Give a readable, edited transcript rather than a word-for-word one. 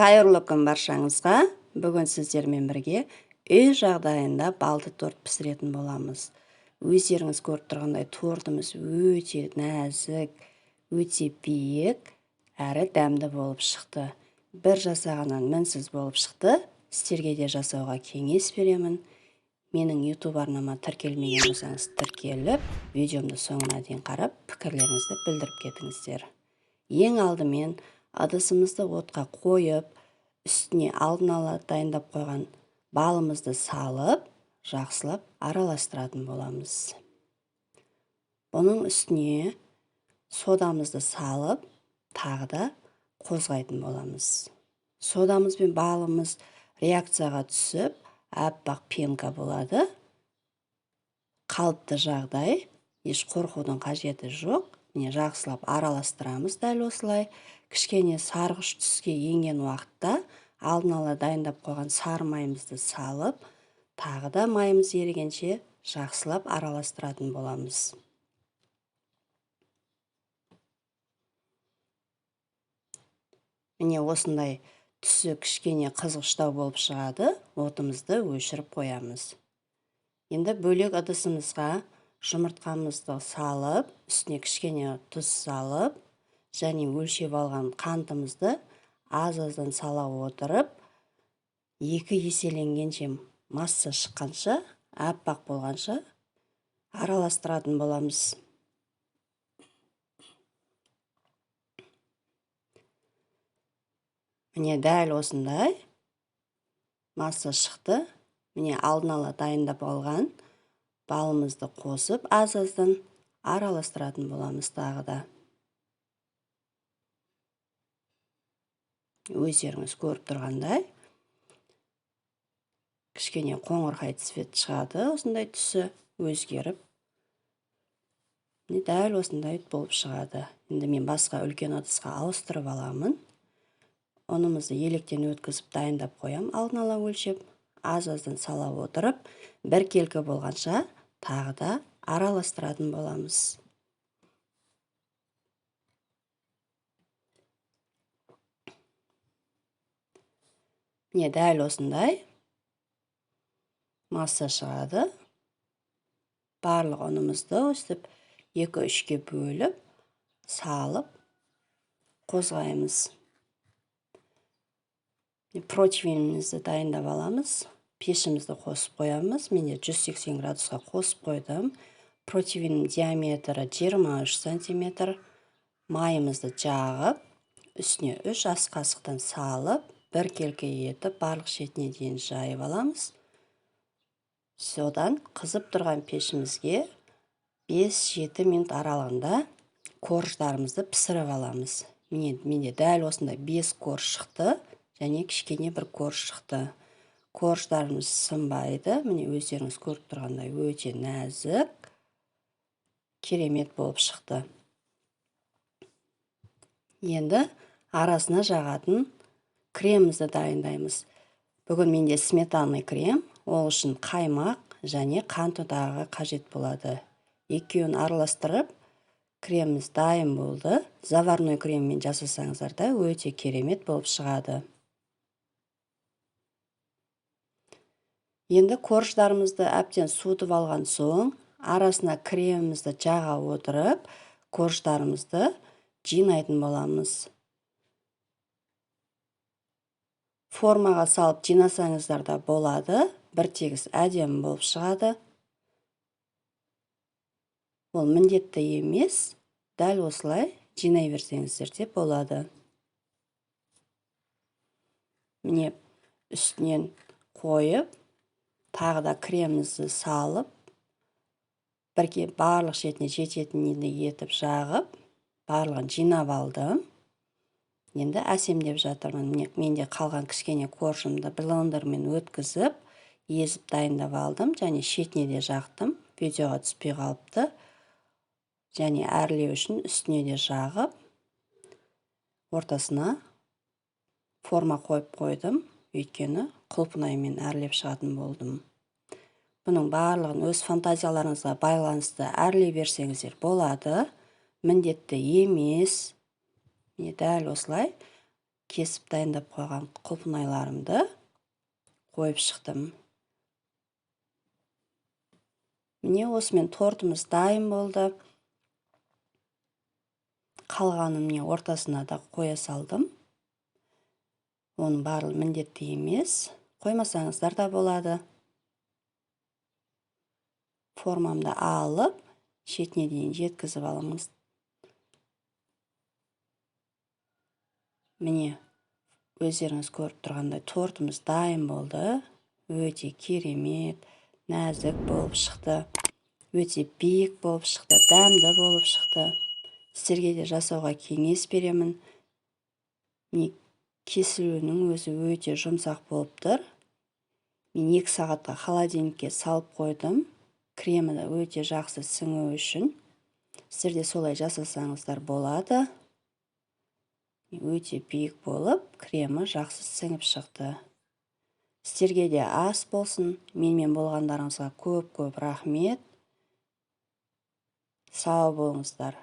Қайырлы күн баршаңызға. Бүгін сіздермен бірге үй жағдайында балды торт пісіретін боламыз. Өздеріңіз көріп тұрғандай тортымыз өте нәзік, өте биік, әрі дәмді болып шықты. Бір жасағаннан мінсіз болып шықты. Сіздерге де жасауға кеңес беремін. Менің YouTube арнама тіркелмеген болсаңыз тіркеліп, видеомды соңына дейін қарап, пікірлеріңізді білдіріп кетіңіздер. Ең алдымен ыдысымызды отқа қойып, үстіне алдын ала дайындап қойған балымызды салып, жақсылап араластыратын боламыз. Оның үстіне содамызды салып, тағы да қозғайтын боламыз. Содамыз бен балымыз реакцияға түсіп, аппақ пенка болады. Қалыпты жағдай, еш қорқудың қажеті жоқ. Міне жақсылап араластырамыз дәл осылай. Кішкене сарғыш түске енген уақытта алдын ала дайындап қойған сары майымызды салып, тағы да майымыз ерігенше жақсылап араластыратын боламыз. Міне осындай түсі кішкене қызғыштау болып шығады, отымызды өшіріп қоямыз. Енді бөлек ыдысымызға жұмыртқамызды салып, үстіне кішкене тұз салып, және өлшеп алған қантымызды аз-аздан сала отырып, 2 еселенгенше масса шыққанша, аппақ болғанша араластыратын боламыз. Міне дәл осындай масса шықты. Міне алдын ала дайындап алған балымызды қосып, аз-аздан араластыратын боламыз тағы да. Өздеріңіз көріп тұрғандай, кішкене қоңырқай цвет шығады, осындай түсі өзгеріп. Дәл осындай болып шығады. Енді мен басқа үлкен ыдысқа ауыстырып аламын. Ұнымызды електен өткізіп дайындап қоям, алдын ала өлшеп, аз-аздан сала отырып, бір келкі болғанша тағы да араластыратын боламыз. Міне дәл осындай масса шығады. Барлық ұнымызды өстіп 2-3-ке бөліп, салып, қозғаймыз. Противенімізді дайындап аламыз. Пешімізді қосып қоямыз. Менде 180 градусқа қосып қойдым. Противенім диаметрі 23 см. Майымызды жағып, үстіне 3 ас қасықтан салып, бір келкі етіп, барлық шетіне дейін жайып аламыз. Содан қызып тұрған пешімізге 5-7 минут аралығында корждарымызды пісіріп аламыз. Менде дәл осында 5 корж шықты, және кішкене бір корж шықты. Корждарымыз сынбайды. Міне өздеріңіз көріп тұрғандай өте нәзік, керемет болып шықты. Енді арасына жағатын кремімізді дайындаймыз. Бүгін менде сметанный крем, ол үшін қаймақ және қант ұнтағы қажет болады. Екеуін араластырып, креміміз дайын болды. Заварной креммен жасасаңыздар да өте керемет болып шығады. Енді корждарымызды әбден суытып алған соң, арасына кремімізді жаға отырып, корждарымызды жинайтын боламыз. Формаға салып жинасаңыздар да болады, бір тегіс әдемі болып шығады. Ол міндетті емес, дәл осылай жинай берсеңіздер де болады. Міне үстінен қойып, тағы да кремімізді салып, бірге барлық шетіне жететініне етіп жағып, барлығын жинап алдым. Енді әсемдеп жатырмын. Менде қалған кішкене коржымды блендермен өткізіп, езіп дайындап алдым, және шетіне де жақтым. Видеоға түспей қалыпты. Және әрлеу үшін үстіне де жағып, ортасына форма қойып қойдым. Өйткені құлпынаймен әрлеп шығатын болдым. Бұның барлығын өз фантазияларыңызға байланысты әрлей берсеңіздер болады. Міндетті емес. Дәл осылай кесіп дайындап қойған құлпынайларымды қойып шықтым. Міне осымен тортымыз дайын болды. Қалғанын міне ортасына да қоя салдым. Оның барлығы міндетті емес. Қоймасаңыздар да болады. Формамды алып, шетіне дейін жеткізіп аламыз. Міне, өздеріңіз көріп тұрғандай тортымыз дайын болды. Өте керемет, нәзік болып шықты. Өте биік болып шықты, дәмді болып шықты. Сіздерге де жасауға кеңес беремін. Міне, кесілуінің өзі өте жұмсақ болып тұр. Мен 2 сағатқа холодильникке салып қойдым. Кремі де өте жақсы сіңу үшін. Сіздер де солай жасасаңыздар болады. Өте биік болып, кремі жақсы сіңіп шықты. Сіздерге де ас болсын. Менімен болғандарыңызға көп рахмет. Сау болыңыздар.